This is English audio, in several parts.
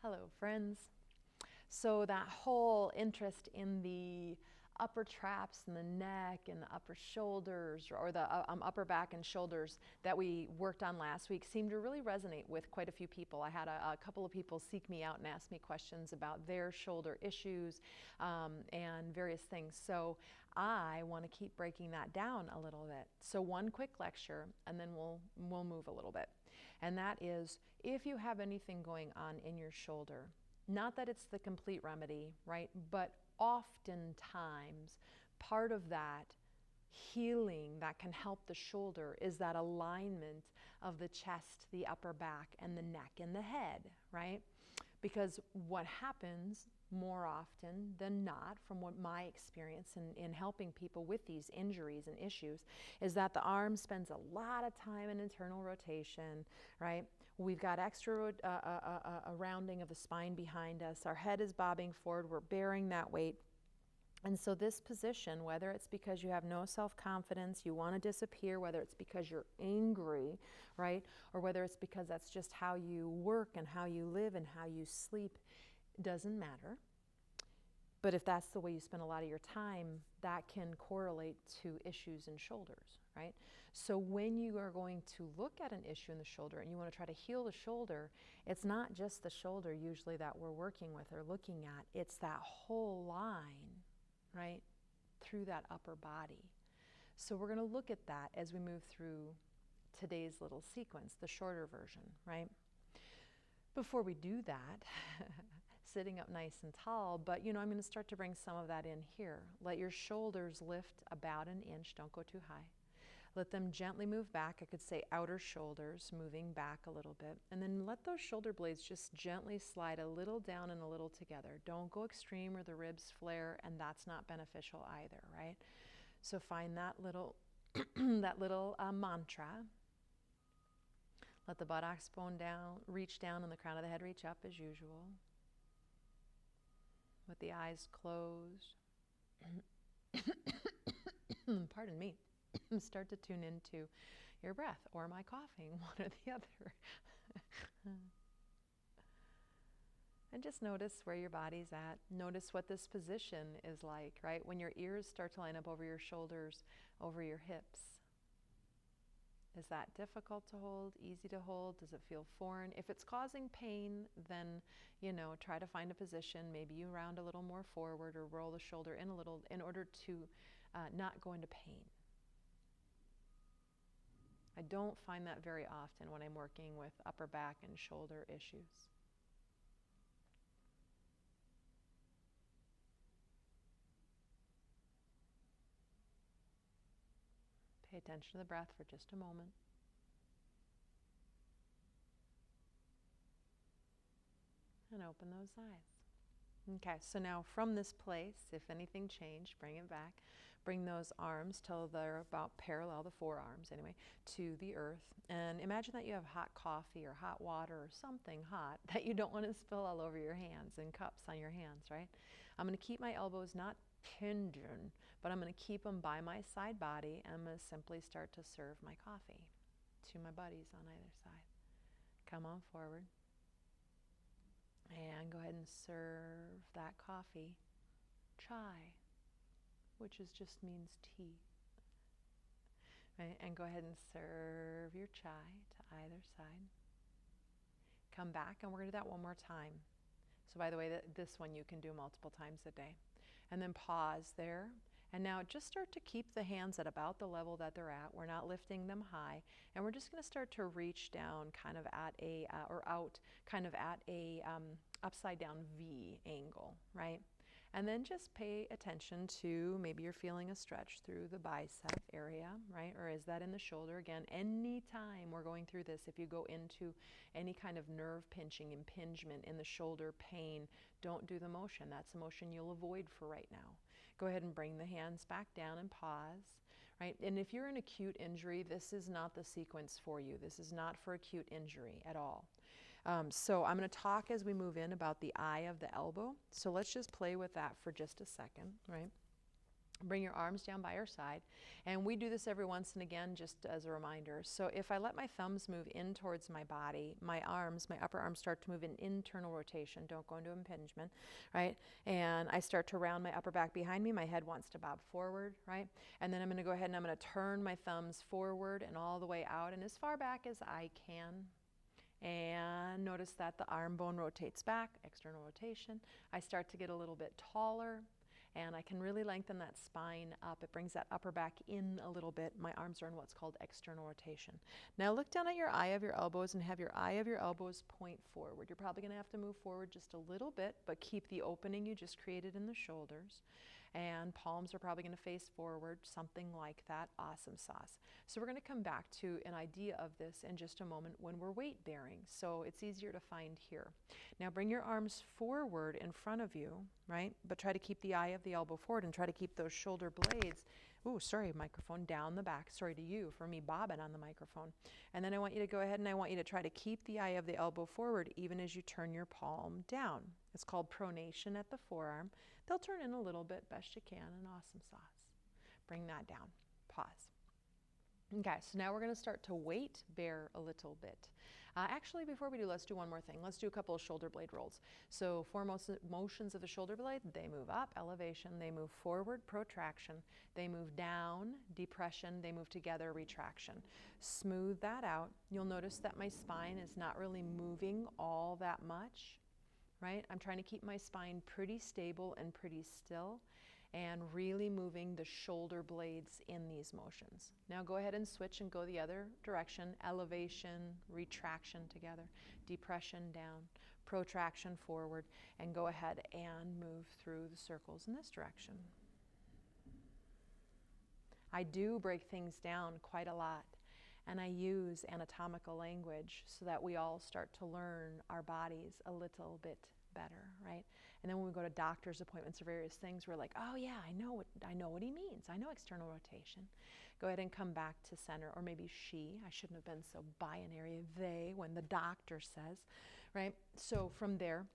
Hello, friends. So that whole interest in the upper traps and the neck and the upper shoulders, or the upper back and shoulders that we worked on last week seemed to really resonate with quite a few people. I had a couple of people seek me out and ask me questions about their shoulder issues and various things. So I want to keep breaking that down a little bit. So one quick lecture and then we'll move a little bit. And that is, if you have anything going on in your shoulder, not that it's the complete remedy, right? But oftentimes, part of that healing that can help the shoulder is that alignment of the chest, the upper back, and the neck and the head, right? Because what happens more often than not, from what my experience in helping people with these injuries and issues, is that the arm spends a lot of time in internal rotation, right? We've got extra rounding of the spine behind us. Our head is bobbing forward. We're bearing that weight. And so this position, whether it's because you have no self-confidence, you want to disappear, whether it's because you're angry, right? Or whether it's because that's just how you work and how you live and how you sleep, doesn't matter. But if that's the way you spend a lot of your time, that can correlate to issues in shoulders, right? So when you are going to look at an issue in the shoulder and you want to try to heal the shoulder, it's not just the shoulder usually that we're working with or looking at, it's that whole line, right, through that upper body. So we're going to look at that as we move through today's little sequence, the shorter version, right? Before we do that, sitting up nice and tall, but I'm going to start to bring some of that in here. Let your shoulders lift about an inch, don't go too high. Let them gently move back. I could say outer shoulders moving back a little bit. And then let those shoulder blades just gently slide a little down and a little together. Don't go extreme or the ribs flare, and that's not beneficial either, right? So find that little, that little mantra. Let the buttocks bone down, reach down, and the crown of the head reach up as usual. With the eyes closed. Pardon me. Start to tune into your breath or my coughing, one or the other. And just notice where your body's at. Notice what this position is like, right? When your ears start to line up over your shoulders, over your hips. Is that difficult to hold, easy to hold? Does it feel foreign? If it's causing pain, then, try to find a position. Maybe you round a little more forward or roll the shoulder in a little in order to not go into pain. I don't find that very often when I'm working with upper back and shoulder issues. Pay attention to the breath for just a moment. And open those eyes. Okay, so now from this place, if anything changed, bring it back. Bring those arms till they're about parallel, the forearms anyway, to the earth. And imagine that you have hot coffee or hot water or something hot that you don't want to spill all over your hands and cups on your hands, right? I'm going to keep my elbows not pigeon, but I'm going to keep them by my side body, and I'm going to simply start to serve my coffee to my buddies on either side. Come on forward. And go ahead and serve that coffee, chai, which just means tea. Right? And go ahead and serve your chai to either side. Come back, and we're going to do that one more time. So by the way, this one you can do multiple times a day. And then pause there. And now just start to keep the hands at about the level that they're at. We're not lifting them high. And we're just going to start to reach down kind of at a, or out kind of at a upside down V angle, right? And then just pay attention to, maybe you're feeling a stretch through the bicep area, right? Or is that in the shoulder? Again, anytime we're going through this, if you go into any kind of nerve pinching, impingement in the shoulder, pain, don't do the motion. That's a motion you'll avoid for right now. Go ahead and bring the hands back down and pause, right? And if you're an acute injury, this is not the sequence for you. This is not for acute injury at all. So I'm going to talk as we move in about the eye of the elbow. So let's just play with that for just a second, right? Bring your arms down by your side. And we do this every once and again just as a reminder. So if I let my thumbs move in towards my body, my arms, my upper arms start to move in internal rotation. Don't go into impingement, right? And I start to round my upper back behind me. My head wants to bob forward, right? And then I'm going to go ahead and I'm going to turn my thumbs forward and all the way out and as far back as I can. And notice that the arm bone rotates back, external rotation. I start to get a little bit taller. And I can really lengthen that spine up. It brings that upper back in a little bit. My arms are in what's called external rotation. Now look down at your eye of your elbows and have your eye of your elbows point forward. You're probably going to have to move forward just a little bit, but keep the opening you just created in the shoulders. And palms are probably going to face forward, something like that. Awesome sauce. So we're going to come back to an idea of this in just a moment when we're weight bearing. So it's easier to find here. Now bring your arms forward in front of you, right? But try to keep the eye of the elbow forward and try to keep those shoulder blades, ooh, sorry, microphone, down the back. Sorry to you for me bobbing on the microphone. And then I want you to go ahead and I want you to try to keep the eye of the elbow forward even as you turn your palm down. It's called pronation at the forearm. They'll turn in a little bit, best you can, and awesome sauce. Bring that down. Pause. Okay, so now we're going to start to weight bear a little bit. Actually, before we do, let's do one more thing. Let's do a couple of shoulder blade rolls. So four motions of the shoulder blade, they move up, elevation, they move forward, protraction, they move down, depression, they move together, retraction. Smooth that out. You'll notice that my spine is not really moving all that much, right? I'm trying to keep my spine pretty stable and pretty still, and really moving the shoulder blades in these motions. Now go ahead and switch and go the other direction. Elevation, retraction together, depression down, protraction forward, and go ahead and move through the circles in this direction. I do break things down quite a lot, and I use anatomical language so that we all start to learn our bodies a little bit better, right? And then when we go to doctor's appointments or various things, we're like, oh yeah, I know what he means. I know external rotation. Go ahead and come back to center, or maybe she. I shouldn't have been so binary, they, when the doctor says, right? So from there,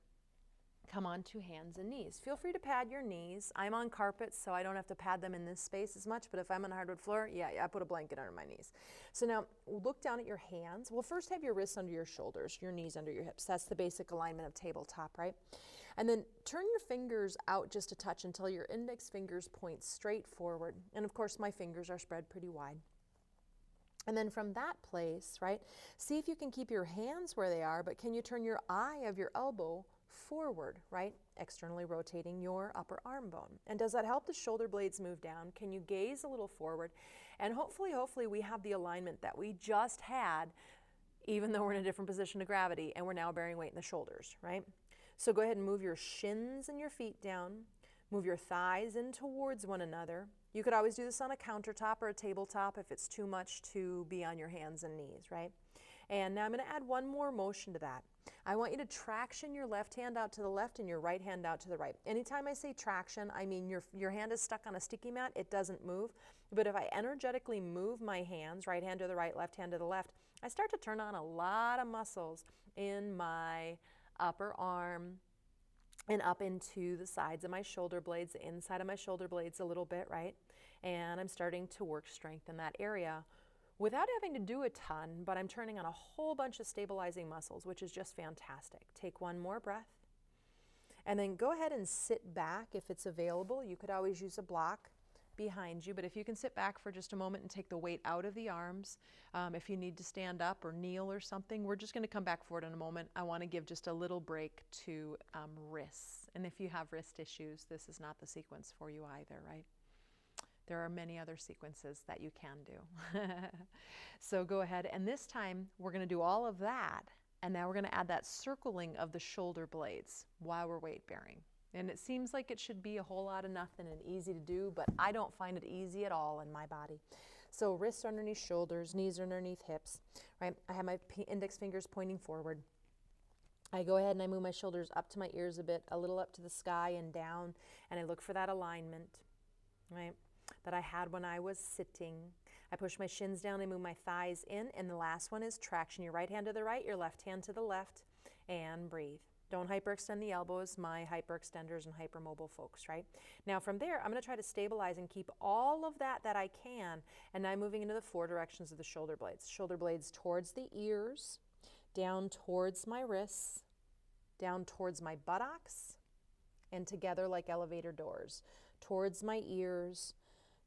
come on to hands and knees. Feel free to pad your knees. I'm on carpet, so I don't have to pad them in this space as much, but if I'm on a hardwood floor, yeah, I put a blanket under my knees. So now look down at your hands. Well, first have your wrists under your shoulders, your knees under your hips. That's the basic alignment of tabletop, right? And then turn your fingers out just a touch until your index fingers point straight forward. And of course, my fingers are spread pretty wide. And then from that place, right, see if you can keep your hands where they are, but can you turn your eye of your elbow forward, right? Externally rotating your upper arm bone. And does that help the shoulder blades move down? Can you gaze a little forward? And hopefully we have the alignment that we just had, even though we're in a different position of gravity, and we're now bearing weight in the shoulders, right? So go ahead and move your shins and your feet down. Move your thighs in towards one another. You could always do this on a countertop or a tabletop if it's too much to be on your hands and knees, right? And now I'm going to add one more motion to that. I want you to traction your left hand out to the left and your right hand out to the right. Anytime I say traction, I mean your hand is stuck on a sticky mat, it doesn't move. But if I energetically move my hands, right hand to the right, left hand to the left, I start to turn on a lot of muscles in my upper arm and up into the sides of my shoulder blades, the inside of my shoulder blades a little bit, right? And I'm starting to work strength in that area without having to do a ton, but I'm turning on a whole bunch of stabilizing muscles, which is just fantastic. Take one more breath, and then go ahead and sit back if it's available. You could always use a block behind you, but if you can sit back for just a moment and take the weight out of the arms, if you need to stand up or kneel or something, we're just going to come back forward in a moment. I want to give just a little break to wrists, and if you have wrist issues, this is not the sequence for you either, right? There are many other sequences that you can do. So go ahead, and this time we're going to do all of that, and now we're going to add that circling of the shoulder blades while we're weight bearing. And it seems like it should be a whole lot of nothing and easy to do, but I don't find it easy at all in my body. So wrists underneath shoulders, knees underneath hips, right? I have my index fingers pointing forward. I go ahead and I move my shoulders up to my ears a bit, a little up to the sky and down, and I look for that alignment, right, that I had when I was sitting. I push my shins down and move my thighs in, and the last one is traction. Your right hand to the right, your left hand to the left, and breathe. Don't hyperextend the elbows, my hyperextenders and hypermobile folks, right? Now from there, I'm going to try to stabilize and keep all of that I can, and I'm moving into the 4 directions of the shoulder blades. Shoulder blades towards the ears, down towards my wrists, down towards my buttocks, and together like elevator doors. Towards my ears,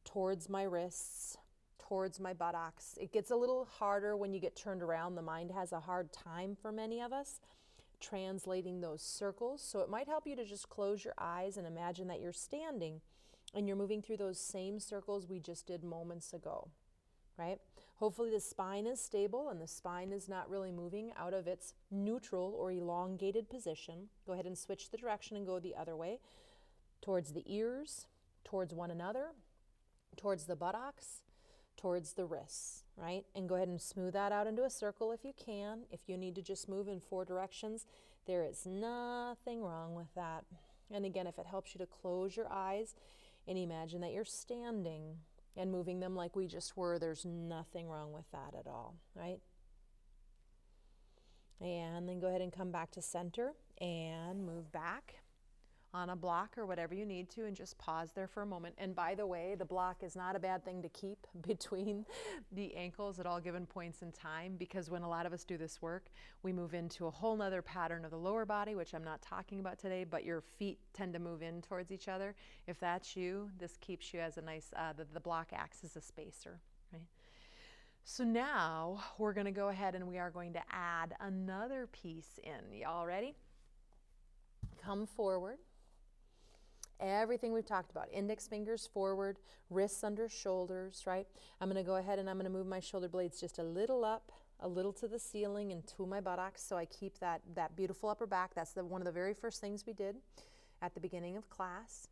towards my wrists, towards my buttocks. It gets a little harder when you get turned around. The mind has a hard time for many of us translating those circles. So it might help you to just close your eyes and imagine that you're standing and you're moving through those same circles we just did moments ago, right? Hopefully the spine is stable and the spine is not really moving out of its neutral or elongated position. Go ahead and switch the direction and go the other way, towards the ears, towards one another, towards the buttocks, towards the wrists, right? And go ahead and smooth that out into a circle if you can. If you need to just move in 4 directions, there is nothing wrong with that. And again, if it helps you to close your eyes and imagine that you're standing and moving them like we just were, there's nothing wrong with that at all, right? And then go ahead and come back to center and move back on a block or whatever you need to, and just pause there for a moment. And by the way, the block is not a bad thing to keep between the ankles at all given points in time, because when a lot of us do this work, we move into a whole nother pattern of the lower body, which I'm not talking about today, but your feet tend to move in towards each other. If that's you, this keeps you as a nice, the block acts as a spacer, right? So now we're going to go ahead and we are going to add another piece in. Y'all ready? Come forward. Everything we've talked about, index fingers forward, wrists under shoulders, right? I'm going to go ahead and I'm going to move my shoulder blades just a little up, a little to the ceiling and to my buttocks, so I keep that beautiful upper back. That's one of the very first things we did at the beginning of class.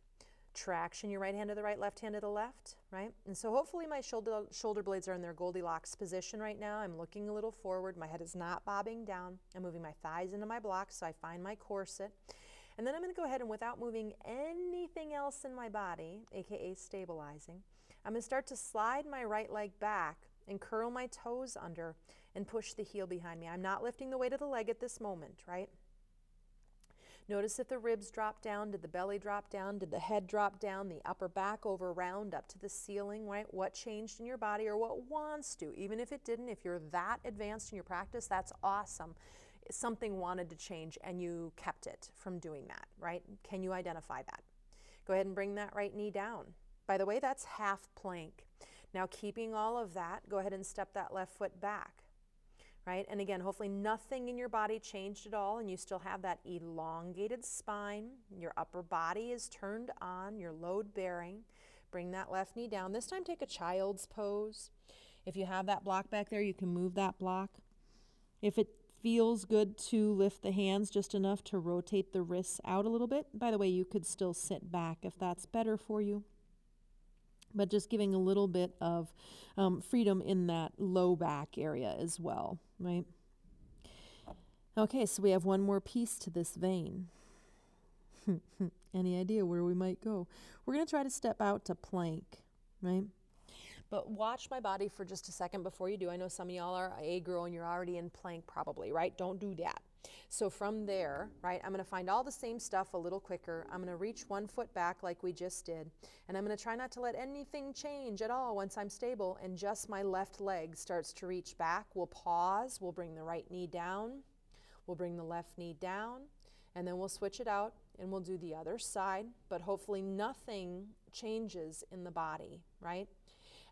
Traction, your right hand to the right, left hand to the left, right? And so hopefully my shoulder blades are in their Goldilocks position right now. I'm looking a little forward. My head is not bobbing down. I'm moving my thighs into my blocks so I find my corset. And then I'm going to go ahead and, without moving anything else in my body, aka stabilizing, I'm going to start to slide my right leg back and curl my toes under and push the heel behind me. I'm not lifting the weight of the leg at this moment, right? Notice if the ribs drop down, did the belly drop down, did the head drop down, the upper back over round up to the ceiling, right? What changed in your body, or what wants to? Even if it didn't, if you're that advanced in your practice, that's awesome. Something wanted to change and you kept it from doing that, right? Can you identify that? Go ahead and bring that right knee down. By the way, that's half plank. Now, keeping all of that, go ahead and step that left foot back, right? And again, hopefully nothing in your body changed at all and you still have that elongated spine. Your upper body is turned on, you're load bearing. Bring that left knee down. This time take a child's pose. If you have that block back there, you can move that block. If it feels good to lift the hands just enough to rotate the wrists out a little bit. By the way, you could still sit back if that's better for you. But just giving a little bit of freedom in that low back area as well, right? Okay, so we have one more piece to this vein. Any idea where we might go? We're going to try to step out to plank, right? But watch my body for just a second before you do. I know some of y'all are a girl and you're already in plank probably, right? Don't do that. So from there, right, I'm going to find all the same stuff a little quicker. I'm going to reach one foot back like we just did. And I'm going to try not to let anything change at all once I'm stable and just my left leg starts to reach back. We'll pause. We'll bring the right knee down. We'll bring the left knee down. And then we'll switch it out and we'll do the other side. But hopefully nothing changes in the body, right?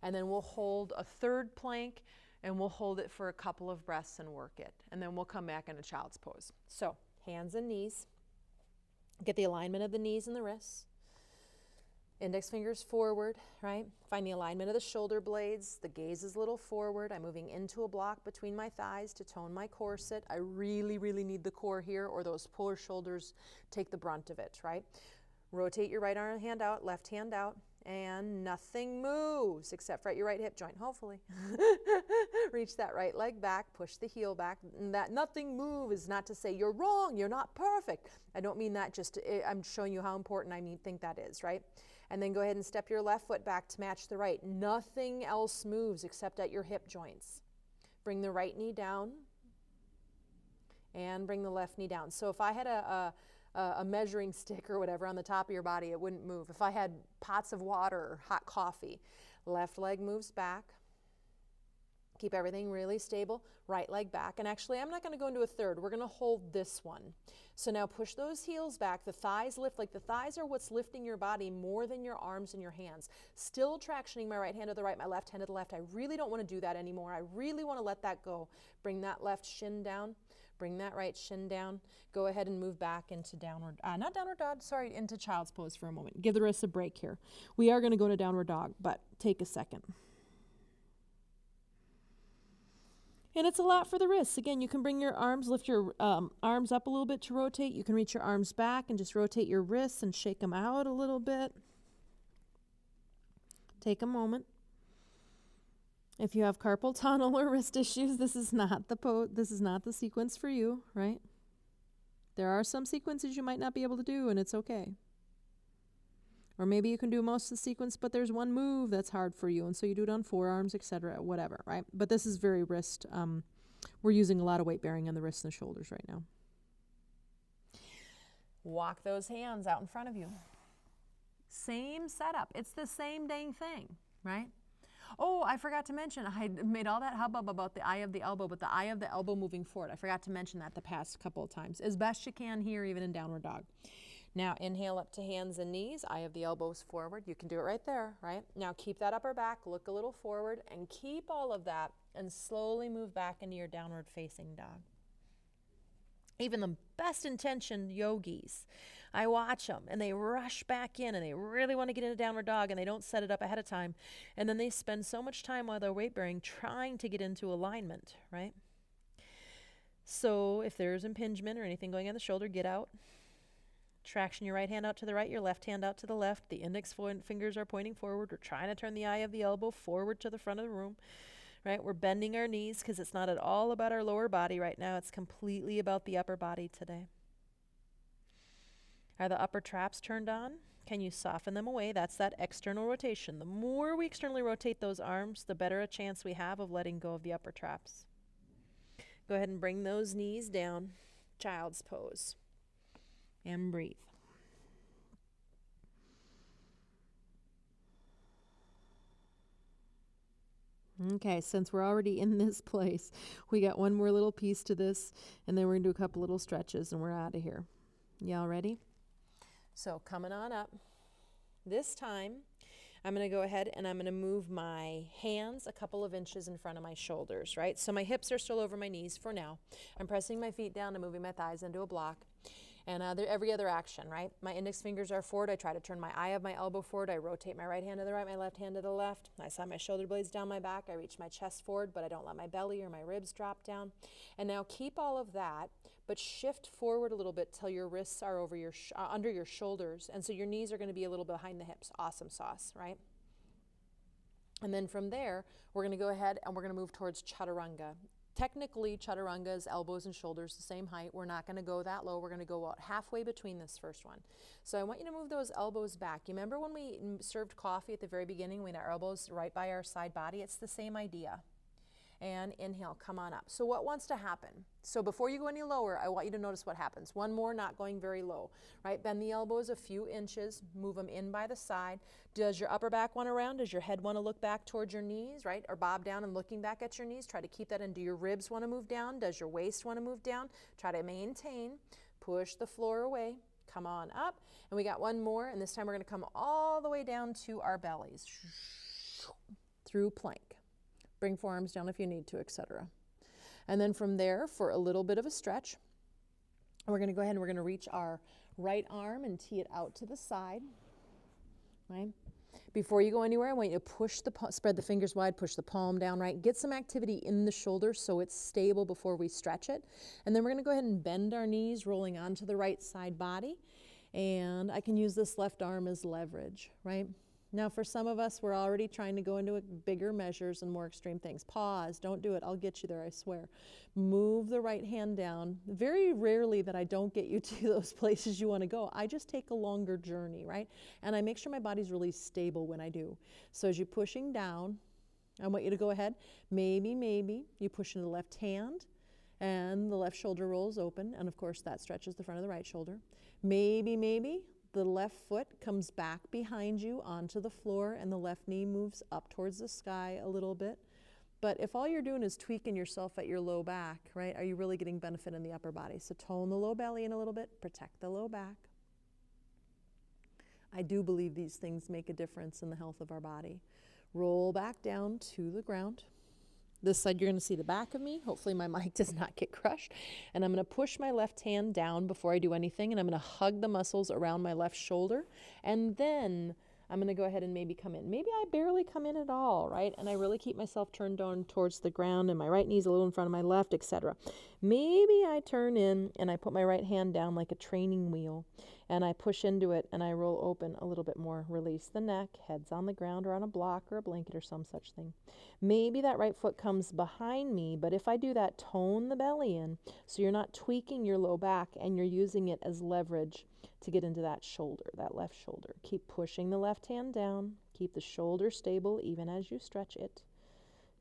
And then we'll hold a third plank and we'll hold it for a couple of breaths and work it. And then we'll come back in a child's pose. So hands and knees. Get the alignment of the knees and the wrists. Index fingers forward, right? Find the alignment of the shoulder blades. The gaze is a little forward. I'm moving into a block between my thighs to tone my corset. I really, really need the core here, or those poor shoulders take the brunt of it, right? Rotate your right arm hand out, left hand out. And nothing moves except for at your right hip joint, hopefully. Reach that right leg back, push the heel back. And that nothing move is not to say you're wrong, you're not perfect. I don't mean that, I'm showing you how important I think that is, right? And then go ahead and step your left foot back to match the right. Nothing else moves except at your hip joints. Bring the right knee down and bring the left knee down. So if I had a measuring stick or whatever on the top of your body, it wouldn't move. If I had pots of water or hot coffee, left leg moves back. Keep everything really stable. Right leg back. And actually, I'm not going to go into a third. We're going to hold this one. So now push those heels back. The thighs lift. Like the thighs are what's lifting your body more than your arms and your hands. Still tractioning my right hand to the right, my left hand to the left. I really don't want to do that anymore. I really want to let that go. Bring that left shin down. Bring that right shin down. Go ahead and move back into downward, not downward dog, sorry, into child's pose for a moment. Give the wrists a break here. We are going to go to downward dog, but take a second. And it's a lot for the wrists. Again, you can bring your arms, lift your arms up a little bit to rotate. You can reach your arms back and just rotate your wrists and shake them out a little bit. Take a moment. If you have carpal tunnel or wrist issues, this is not the sequence for you, right? There are some sequences you might not be able to do, and it's okay. Or maybe you can do most of the sequence, but there's one move that's hard for you, and so you do it on forearms, etc., whatever, right? But this is very wrist. We're using a lot of weight bearing on the wrists and the shoulders right now. Walk those hands out in front of you. Same setup. It's the same dang thing, right? Oh, I forgot to mention, I made all that hubbub about the eye of the elbow, but the eye of the elbow moving forward. I forgot to mention that the past couple of times, as best you can here, even in downward dog. Now, inhale up to hands and knees, eye of the elbows forward. You can do it right there, right? Now, keep that upper back, look a little forward, and keep all of that, and slowly move back into your downward facing dog. Even the best intentioned yogis, I watch them, and they rush back in, and they really want to get into downward dog, and they don't set it up ahead of time. And then they spend so much time while they're weight bearing trying to get into alignment, right? So if there's impingement or anything going on the shoulder, get out. Traction your right hand out to the right, your left hand out to the left. The index fingers are pointing forward. We're trying to turn the eye of the elbow forward to the front of the room, right? We're bending our knees because it's not at all about our lower body right now. It's completely about the upper body today. Are the upper traps turned on? Can you soften them away? That's that external rotation. The more we externally rotate those arms, the better a chance we have of letting go of the upper traps. Go ahead and bring those knees down, child's pose. And breathe. Okay, since we're already in this place, we got one more little piece to this, and then we're going to do a couple little stretches, and we're out of here. Y'all ready? So coming on up. This time, I'm going to go ahead and I'm going to move my hands a couple of inches in front of my shoulders, right? So my hips are still over my knees for now. I'm pressing my feet down and moving my thighs into a block. And every other action, right? My index fingers are forward. I try to turn my eye of my elbow forward. I rotate my right hand to the right, my left hand to the left. I slide my shoulder blades down my back. I reach my chest forward, but I don't let my belly or my ribs drop down. And now keep all of that, but shift forward a little bit till your wrists are over your under your shoulders. And so your knees are going to be a little behind the hips. Awesome sauce, right? And then from there, we're going to go ahead and we're going to move towards Chaturanga. Technically, Chaturanga is elbows and shoulders the same height. We're not going to go that low. We're going to go about halfway between this first one. So I want you to move those elbows back. You remember when we served coffee at the very beginning, we had our elbows right by our side body? It's the same idea. And inhale, come on up. So what wants to happen? So before you go any lower, I want you to notice what happens. One more, not going very low, right? Bend the elbows a few inches, move them in by the side. Does your upper back want to round? Does your head want to look back towards your knees, right? Or bob down and looking back at your knees? Try to keep that in. Do your ribs want to move down? Does your waist want to move down? Try to maintain. Push the floor away. Come on up. And we got one more, and this time we're going to come all the way down to our bellies. Through plank. Bring forearms down if you need to, etc. And then from there, for a little bit of a stretch, we're going to go ahead and we're going to reach our right arm and tee it out to the side. Right? Before you go anywhere, I want you to push spread the fingers wide, push the palm down, right? Get some activity in the shoulder so it's stable before we stretch it. And then we're going to go ahead and bend our knees, rolling onto the right side body. And I can use this left arm as leverage, right? Now, for some of us, we're already trying to go into bigger measures and more extreme things. Pause. Don't do it. I'll get you there, I swear. Move the right hand down. Very rarely that I don't get you to those places you want to go. I just take a longer journey, right? And I make sure my body's really stable when I do. So as you're pushing down, I want you to go ahead. Maybe you push into the left hand And the left shoulder rolls open, and of course that stretches the front of the right shoulder. Maybe the left foot comes back behind you onto the floor and the left knee moves up towards the sky a little bit. But if all you're doing is tweaking yourself at your low back, right, are you really getting benefit in the upper body? So tone the low belly in a little bit, protect the low back. I do believe these things make a difference in the health of our body. Roll back down to the ground. This side, you're going to see the back of me. Hopefully my mic does not get crushed. And I'm going to push my left hand down before I do anything, and I'm going to hug the muscles around my left shoulder. And then I'm going to go ahead and maybe come in. Maybe I barely come in at all, right? And I really keep myself turned down towards the ground, and my right knee's a little in front of my left, etc. Maybe I turn in and I put my right hand down like a training wheel, and I push into it and I roll open a little bit more. Release the neck, head's on the ground or on a block or a blanket or some such thing. Maybe that right foot comes behind me, but if I do that, tone the belly in so you're not tweaking your low back and you're using it as leverage to get into that shoulder, that left shoulder. Keep pushing the left hand down. Keep the shoulder stable even as you stretch it.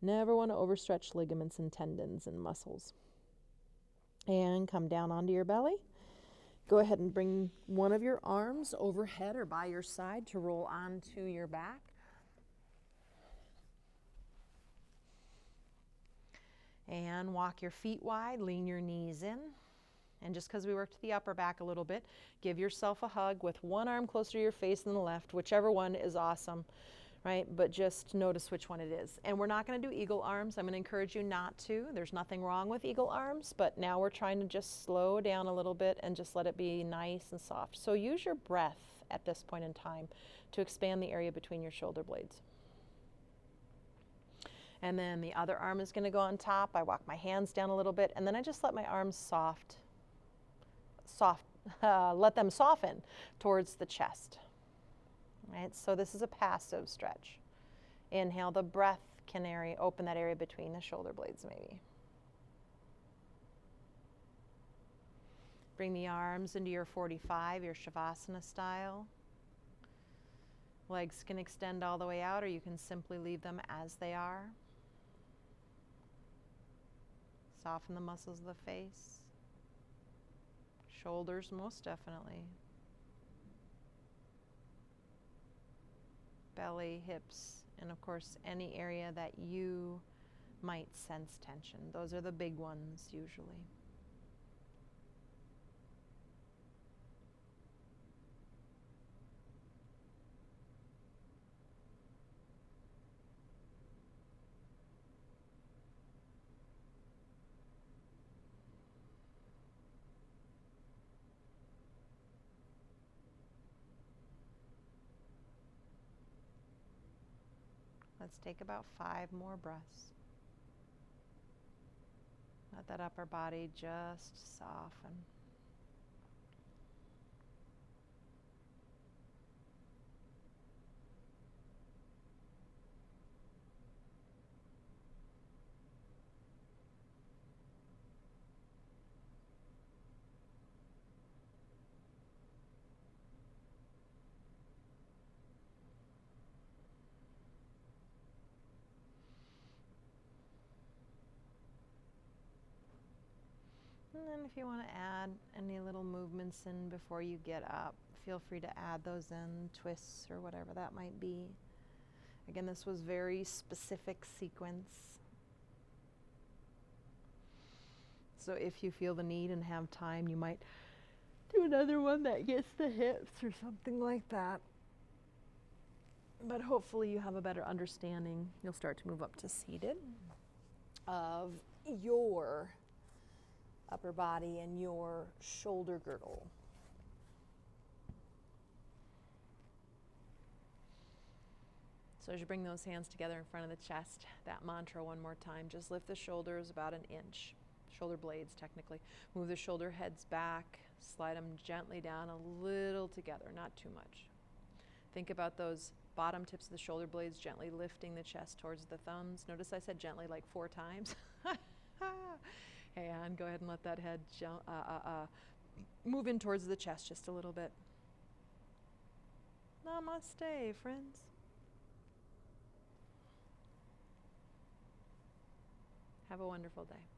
Never want to overstretch ligaments and tendons and muscles. And come down onto your belly. Go ahead and bring one of your arms overhead or by your side to roll onto your back. And walk your feet wide, lean your knees in. And just because we worked the upper back a little bit, give yourself a hug with one arm closer to your face than the left, whichever one is awesome, right? But just notice which one it is. And we're not going to do eagle arms. I'm going to encourage you not to. There's nothing wrong with eagle arms, but now we're trying to just slow down a little bit and just let it be nice and soft. So use your breath at this point in time to expand the area between your shoulder blades. And then the other arm is going to go on top. I walk my hands down a little bit, and then I just let my arms let them soften towards the chest. Right? So this is a passive stretch. Inhale, the breath can open that area between the shoulder blades maybe. Bring the arms into your 45, your Shavasana style. Legs can extend all the way out, or you can simply leave them as they are. Soften the muscles of the face. Shoulders, most definitely. Belly, hips, and of course any area that you might sense tension. Those are the big ones usually. Let's take about 5 more breaths. Let that upper body just soften. And then if you want to add any little movements in before you get up, feel free to add those in, twists or whatever that might be. Again, this was very specific sequence. So if you feel the need and have time, you might do another one that gets the hips or something like that. But hopefully you have a better understanding. You'll start to move up to seated of your upper body and your shoulder girdle. So as you bring those hands together in front of the chest, that mantra one more time, just lift the shoulders about an inch, shoulder blades technically. Move the shoulder heads back, slide them gently down a little together, not too much. Think about those bottom tips of the shoulder blades gently lifting the chest towards the thumbs. Notice I said gently like 4 times. And go ahead and let that head move in towards the chest just a little bit. Namaste, friends. Have a wonderful day.